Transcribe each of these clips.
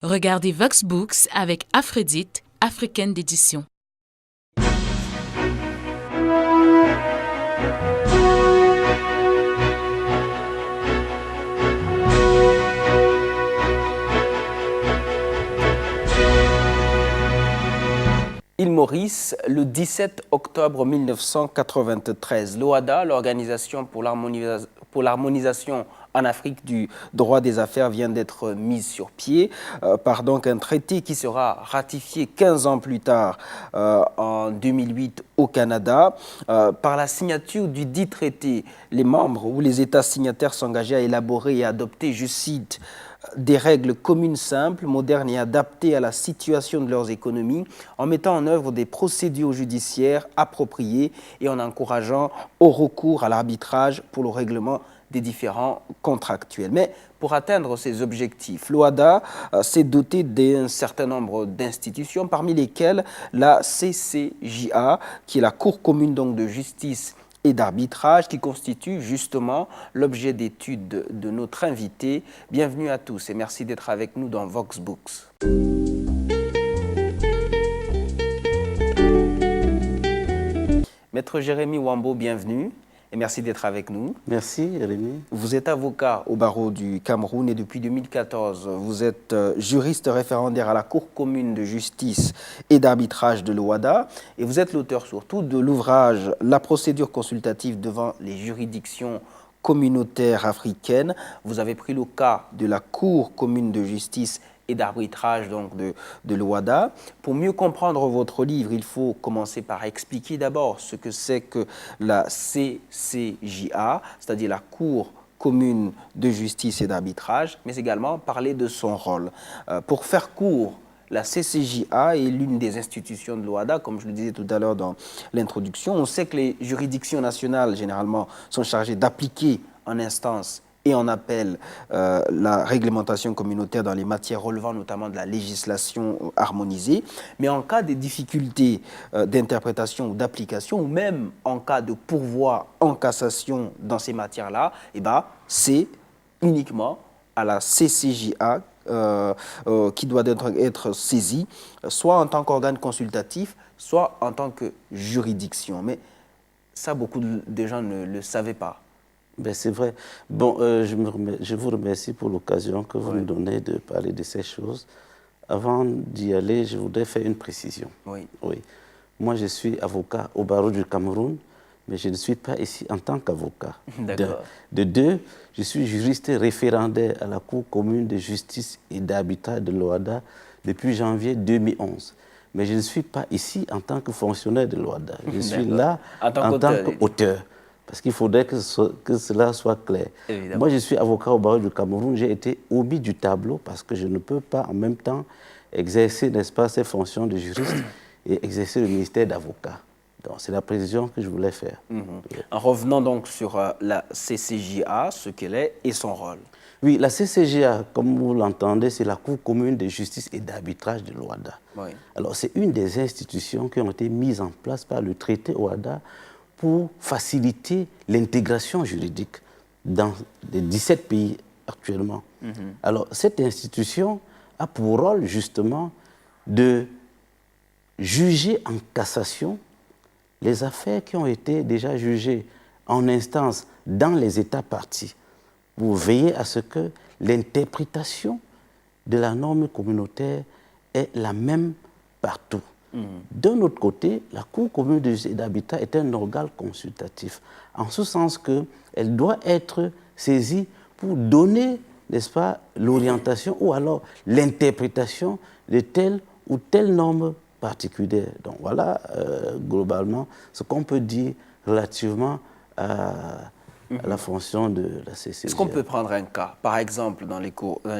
Regardez Vox Books avec Aphrodite, africaine d'édition. Île Maurice, le 17 octobre 1993, l'OHADA, l'Organisation pour l'harmonisation en Afrique du droit des affaires, vient d'être mise sur pied par donc un traité qui sera ratifié 15 ans plus tard, en 2008 au Canada. Par la signature du dit traité, les membres ou les États signataires s'engageaient à élaborer et adopter, je cite, des règles communes simples, modernes et adaptées à la situation de leurs économies, en mettant en œuvre des procédures judiciaires appropriées et en encourageant au recours à l'arbitrage pour le règlement des différends contractuels. Mais pour atteindre ces objectifs, l'OHADA s'est doté d'un certain nombre d'institutions, parmi lesquelles la CCJA, qui est la Cour commune donc de justice et d'arbitrage, qui constitue justement l'objet d'étude de notre invité. Bienvenue à tous et merci d'être avec nous dans Vox Books. Maître Jérémy Wambo, bienvenue et merci d'être avec nous. Merci, Rémi. Vous êtes avocat au barreau du Cameroun et depuis 2014, vous êtes juriste référendaire à la Cour commune de justice et d'arbitrage de l'OHADA et vous êtes l'auteur surtout de l'ouvrage « La procédure consultative devant les juridictions communautaires africaines ». Vous avez pris le cas de la Cour commune de justice et d'arbitrage donc de l'OHADA. Pour mieux comprendre votre livre, il faut commencer par expliquer d'abord ce que c'est que la CCJA, c'est-à-dire la Cour commune de justice et d'arbitrage, mais également parler de son rôle. Pour faire court, la CCJA est l'une des institutions de l'OHADA, comme je le disais tout à l'heure dans l'introduction. On sait que les juridictions nationales, généralement, sont chargées d'appliquer en instance et en appel la réglementation communautaire dans les matières relevant notamment de la législation harmonisée. Mais en cas de difficultés d'interprétation ou d'application, ou même en cas de pourvoi en cassation dans ces matières-là, eh ben, c'est uniquement à la CCJA qui doit être saisie, soit en tant qu'organe consultatif, soit en tant que juridiction. Mais ça, beaucoup de gens ne le savaient pas. Ben, c'est vrai. Bon, je vous remercie pour l'occasion que vous me donnez de parler de ces choses. Avant d'y aller, je voudrais faire une précision. Oui. Moi, je suis avocat au barreau du Cameroun, mais je ne suis pas ici en tant qu'avocat. D'accord. De deux, je suis juriste référendaire à la Cour commune de justice et d'arbitrage de l'OHADA depuis janvier 2011. Mais je ne suis pas ici en tant que fonctionnaire de l'OHADA. Je suis là en tant qu'auteur. Parce qu'il faudrait que cela soit clair. Évidemment. Moi, je suis avocat au barreau du Cameroun. J'ai été omis du tableau parce que je ne peux pas en même temps exercer, n'est-ce pas, ces fonctions de juriste et exercer le ministère d'avocat. Donc, c'est la précision que je voulais faire. En revenant donc sur la CCJA, ce qu'elle est et son rôle. Oui, la CCJA, comme vous l'entendez, c'est la Cour commune de justice et d'arbitrage de l'OHADA. Oui. Alors, c'est une des institutions qui ont été mises en place par le traité OHADA pour faciliter l'intégration juridique dans les 17 pays actuellement. Alors, cette institution a pour rôle, justement, de juger en cassation les affaires qui ont été déjà jugées en instance dans les États partis, pour veiller à ce que l'interprétation de la norme communautaire est la même partout. D'un autre côté, la Cour commune de justice et d'habitat est un organe consultatif, en ce sens qu'elle doit être saisie pour donner, n'est-ce pas, l'orientation ou alors l'interprétation de telle ou telle norme particulière. Donc voilà, globalement, ce qu'on peut dire relativement à la fonction de la CCJA. Est-ce qu'on peut prendre un cas? Par exemple, dans les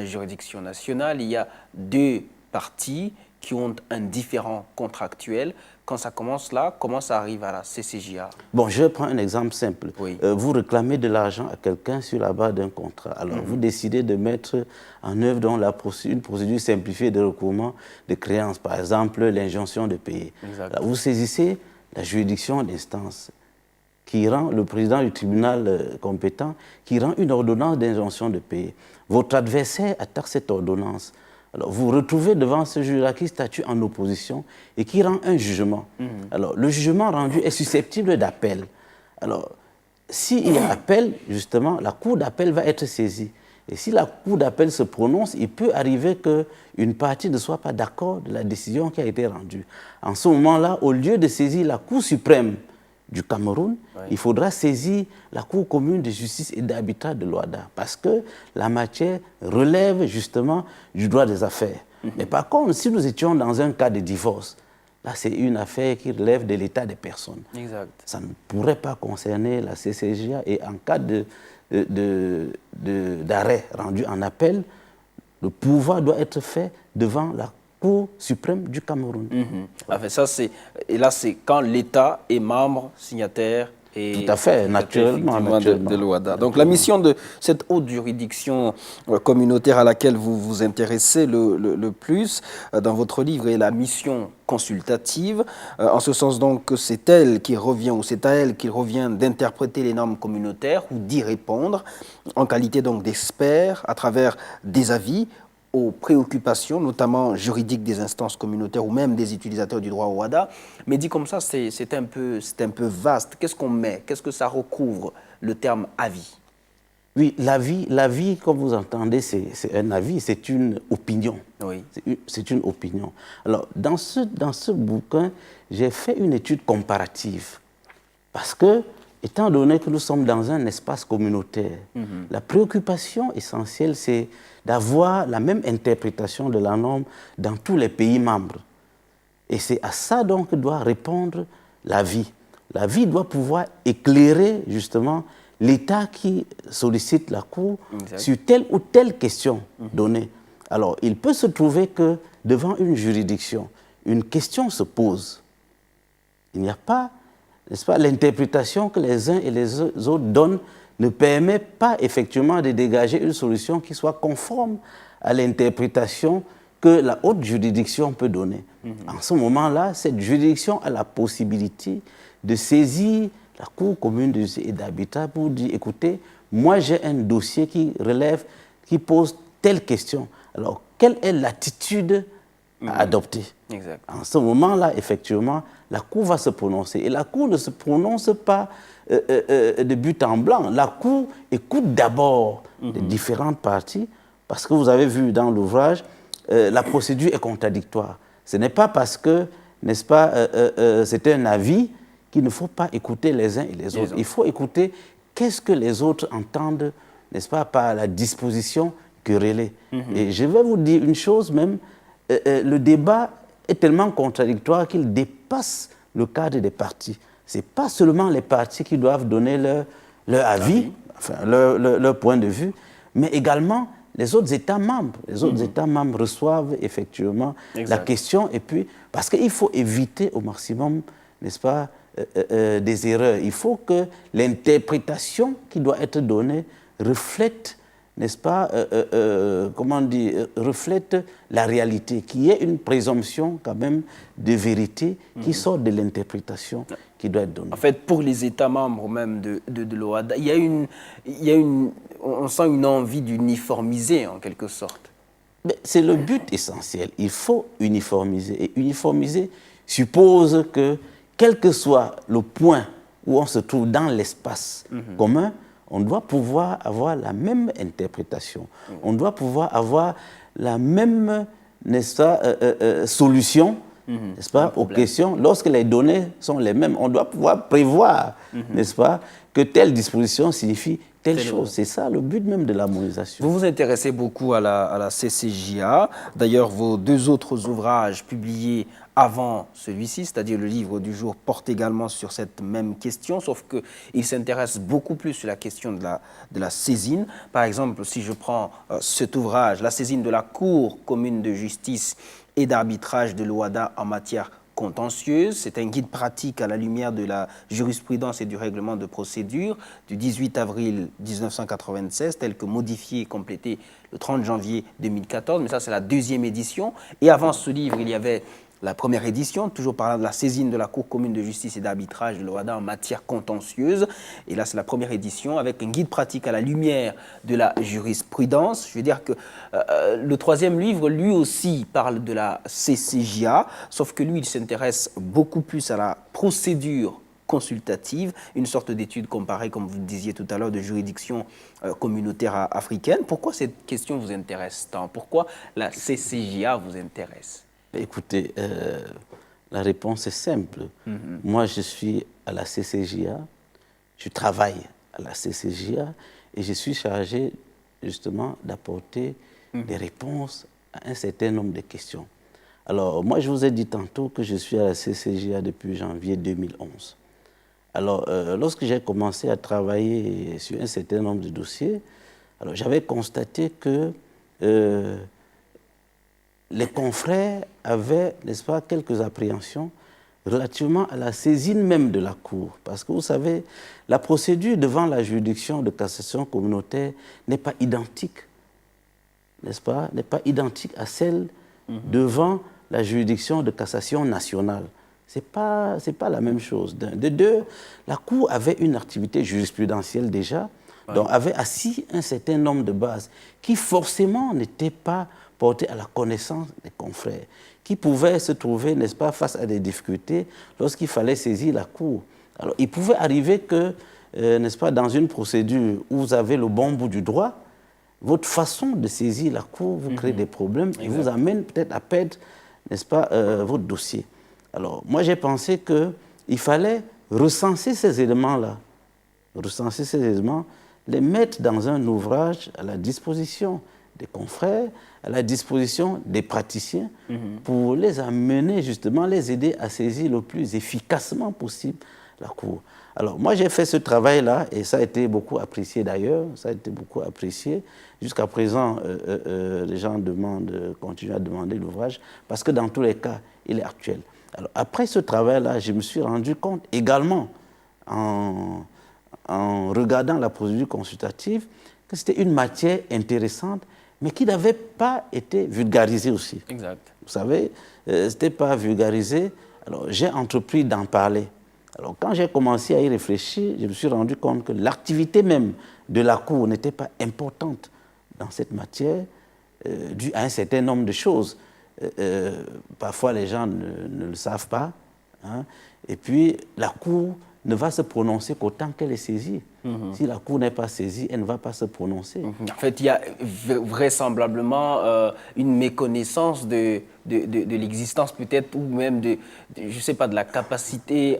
juridictions nationales, il y a deux parties qui ont un différend contractuel. Quand ça commence là, comment ça arrive à la CCJA? Bon, je prends un exemple simple. Oui. Vous réclamez de l'argent à quelqu'un sur la base d'un contrat. Alors, vous décidez de mettre en œuvre une procédure simplifiée de recouvrement de créances, par exemple l'injonction de payer. Alors, vous saisissez la juridiction d'instance qui rend le président du tribunal compétent, qui rend une ordonnance d'injonction de payer. Votre adversaire attaque cette ordonnance Alors, vous vous retrouvez devant ce juge-là qui statue en opposition et qui rend un jugement. Alors, le jugement rendu est susceptible d'appel. Alors, s'il y a appel, justement, la cour d'appel va être saisie. Et si la cour d'appel se prononce, il peut arriver qu'une partie ne soit pas d'accord de la décision qui a été rendue. En ce moment-là, au lieu de saisir la Cour suprême du Cameroun, il faudra saisir la Cour commune de justice et d'arbitrage de Luanda, parce que la matière relève justement du droit des affaires. Mais par contre, si nous étions dans un cas de divorce, là, c'est une affaire qui relève de l'état des personnes. Exact. Ça ne pourrait pas concerner la CCJA et en cas d'arrêt rendu en appel, le pouvoir doit être fait devant la Cour suprême du Cameroun. Enfin, et là, c'est quand l'État est membre, signataire. Et tout à fait, naturellement. De l'OHADA. Donc la mission de cette haute juridiction communautaire à laquelle vous vous intéressez le plus dans votre livre est la mission consultative, en ce sens donc que c'est elle qui revient, ou c'est à elle qu'il revient d'interpréter les normes communautaires ou d'y répondre en qualité donc d'expert à travers des avis aux préoccupations, notamment juridiques des instances communautaires ou même des utilisateurs du droit au WADA. Mais dit comme ça, c'est un peu vaste. Qu'est-ce qu'on met? Qu'est-ce que ça recouvre, le terme avis? Oui, l'avis, comme vous entendez, c'est un avis, c'est une opinion. Oui. C'est une opinion. Alors, dans ce bouquin, j'ai fait une étude comparative. Parce que, étant donné que nous sommes dans un espace communautaire, la préoccupation essentielle, c'est d'avoir la même interprétation de la norme dans tous les pays membres. Et c'est à ça donc que doit répondre l'avis. L'avis doit pouvoir éclairer justement l'État qui sollicite la Cour sur telle ou telle question donnée. Alors, il peut se trouver que devant une juridiction, une question se pose. Il n'y a pas, n'est-ce pas, l'interprétation que les uns et les autres donnent ne permet pas effectivement de dégager une solution qui soit conforme à l'interprétation que la haute juridiction peut donner. En ce moment-là, cette juridiction a la possibilité de saisir la Cour commune de justice et d'arbitrage pour dire, écoutez, moi j'ai un dossier qui relève, qui pose telle question. Alors, quelle est l'attitude à adopter? Exact. En ce moment-là, effectivement, la Cour va se prononcer. Et la Cour ne se prononce pas de but en blanc. La Cour écoute d'abord les différentes parties, parce que vous avez vu dans l'ouvrage, la procédure est contradictoire. Ce n'est pas parce que, n'est-ce pas, c'est un avis qu'il ne faut pas écouter les uns et les autres. Il faut écouter qu'est-ce que les autres entendent, n'est-ce pas, par la disposition querellée. Et je vais vous dire une chose même, le débat est tellement contradictoire qu'il dépasse le cadre des partis. Ce n'est pas seulement les partis qui doivent donner leur avis, enfin, leur point de vue, mais également les autres États membres. Les autres États membres reçoivent effectivement la question, et puis, parce qu'il faut éviter au maximum, n'est-ce pas, des erreurs. Il faut que l'interprétation qui doit être donnée reflète, n'est-ce pas, comment dire, reflète la réalité, qu'il y ait une présomption quand même de vérité qui sort de l'interprétation qui doit être donnée. En fait, pour les États membres même de l'OHADA, on sent une envie d'uniformiser en quelque sorte. C'est le but essentiel. Il faut uniformiser. Et uniformiser suppose que, quel que soit le point où on se trouve dans l'espace commun, on doit pouvoir avoir la même interprétation. On doit pouvoir avoir la même, n'est-ce pas, solution, n'est-ce pas, aux questions. Lorsque les données sont les mêmes, on doit pouvoir prévoir, n'est-ce pas, que telle disposition signifie telle chose. C'est ça le but même de l'harmonisation. Vous vous intéressez beaucoup à la CCJA. D'ailleurs, vos deux autres ouvrages publiés avant celui-ci, c'est-à-dire le livre du jour, porte également sur cette même question, sauf qu'il s'intéresse beaucoup plus sur la question de la saisine. Par exemple, si je prends cet ouvrage, la saisine de la Cour commune de justice et d'arbitrage de l'OHADA en matière contentieuse, c'est un guide pratique à la lumière de la jurisprudence et du règlement de procédure du 18 avril 1996, tel que modifié et complété le 30 janvier 2014, mais ça c'est la deuxième édition. Et avant ce livre, il y avait la première édition, toujours parlant de la saisine de la Cour commune de justice et d'arbitrage de l'OHADA en matière contentieuse. Et là, c'est la première édition avec un guide pratique à la lumière de la jurisprudence. Je veux dire que le troisième livre, lui aussi, parle de la CCJA, sauf que lui, il s'intéresse beaucoup plus à la procédure consultative, une sorte d'étude comparée, comme vous le disiez tout à l'heure, de juridiction communautaire africaine. Pourquoi cette question vous intéresse tant? Pourquoi la CCJA vous intéresse? Écoutez, la réponse est simple. Moi, je suis à la CCJA, je travaille à la CCJA et je suis chargé justement d'apporter des réponses à un certain nombre de questions. Alors, moi, je vous ai dit tantôt que je suis à la CCJA depuis janvier 2011. Alors, lorsque j'ai commencé à travailler sur un certain nombre de dossiers, alors j'avais constaté que les confrères avaient, n'est-ce pas, quelques appréhensions relativement à la saisine même de la Cour. Parce que vous savez, la procédure devant la juridiction de cassation communautaire n'est pas identique, n'est-ce pas, n'est pas identique à celle devant la juridiction de cassation nationale. Ce n'est pas la même chose. De deux, la Cour avait une activité jurisprudentielle déjà, donc avait assis un certain nombre de bases qui forcément n'étaient pas portées à la connaissance des confrères, qui pouvaient se trouver, n'est-ce pas, face à des difficultés lorsqu'il fallait saisir la Cour. Alors, il pouvait arriver que, n'est-ce pas, dans une procédure où vous avez le bon bout du droit, votre façon de saisir la Cour vous crée des problèmes et vous amène peut-être à perdre, n'est-ce pas, votre dossier. Alors, moi, j'ai pensé qu'il fallait recenser ces éléments-là, les mettre dans un ouvrage à la disposition des confrères, à la disposition des praticiens, pour les amener, justement, les aider à saisir le plus efficacement possible la Cour. Alors, moi, j'ai fait ce travail-là, et ça a été beaucoup apprécié d'ailleurs, ça a été beaucoup apprécié. Jusqu'à présent, les gens continuent à demander l'ouvrage, parce que dans tous les cas, il est actuel. Alors, après ce travail-là, je me suis rendu compte également, en regardant la procédure consultative, que c'était une matière intéressante, mais qui n'avait pas été vulgarisée aussi. Exact. Vous savez, ce n'était pas vulgarisé. Alors, j'ai entrepris d'en parler. Alors, quand j'ai commencé à y réfléchir, je me suis rendu compte que l'activité même de la Cour n'était pas importante dans cette matière, due à un certain nombre de choses. Parfois, les gens ne le savent pas. Hein. Et puis, la Cour ne va se prononcer qu'autant qu'elle est saisie. Si la Cour n'est pas saisie, elle ne va pas se prononcer. En fait, il y a vraisemblablement une méconnaissance de l'existence peut-être, ou même je ne sais pas, de la capacité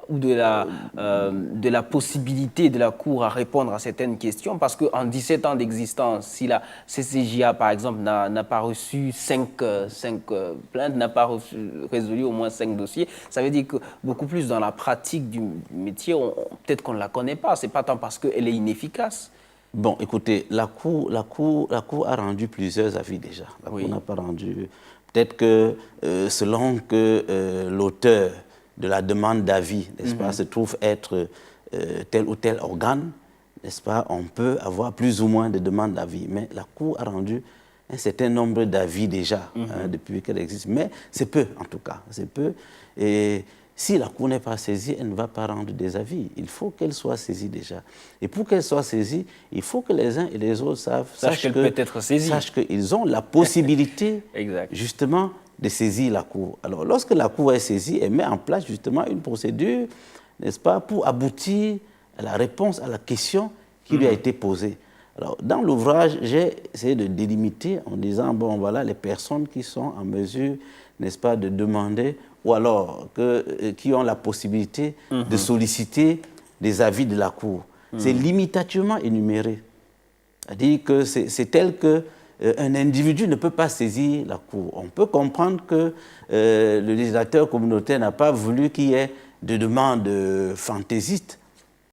ou de la possibilité de la Cour à répondre à certaines questions, parce qu'en 17 ans d'existence, si la CCJA, par exemple, n'a pas reçu 5 plaintes, n'a pas résolu au moins 5 dossiers, ça veut dire que beaucoup plus dans la pratique du métier, peut-être qu'on ne la connaît pas. Ce n'est pas tant parce qu'elle est inefficace. Bon, écoutez, la Cour a rendu plusieurs avis déjà. La Cour n'a pas rendu... Peut-être que selon que l'auteur de la demande d'avis, n'est-ce pas, se trouve être tel ou tel organe, n'est-ce pas, on peut avoir plus ou moins de demandes d'avis. Mais la Cour a rendu un certain nombre d'avis déjà, depuis qu'elle existe. Mais c'est peu, en tout cas, c'est peu. Et si la Cour n'est pas saisie, elle ne va pas rendre des avis. Il faut qu'elle soit saisie déjà. Et pour qu'elle soit saisie, il faut que les uns et les autres sachent qu'elle peut être saisie. Sachent qu'ils ont la possibilité, justement, de saisir la Cour. Alors, lorsque la Cour est saisie, elle met en place justement une procédure, n'est-ce pas, pour aboutir à la réponse à la question qui lui a été posée. Alors, dans l'ouvrage, j'ai essayé de délimiter en disant, bon, voilà, les personnes qui sont en mesure, n'est-ce pas, de demander, ou alors qui ont la possibilité de solliciter des avis de la Cour. C'est limitativement énuméré. C'est-à-dire que c'est tel que un individu ne peut pas saisir la Cour. On peut comprendre que le législateur communautaire n'a pas voulu qu'il y ait de demandes fantaisistes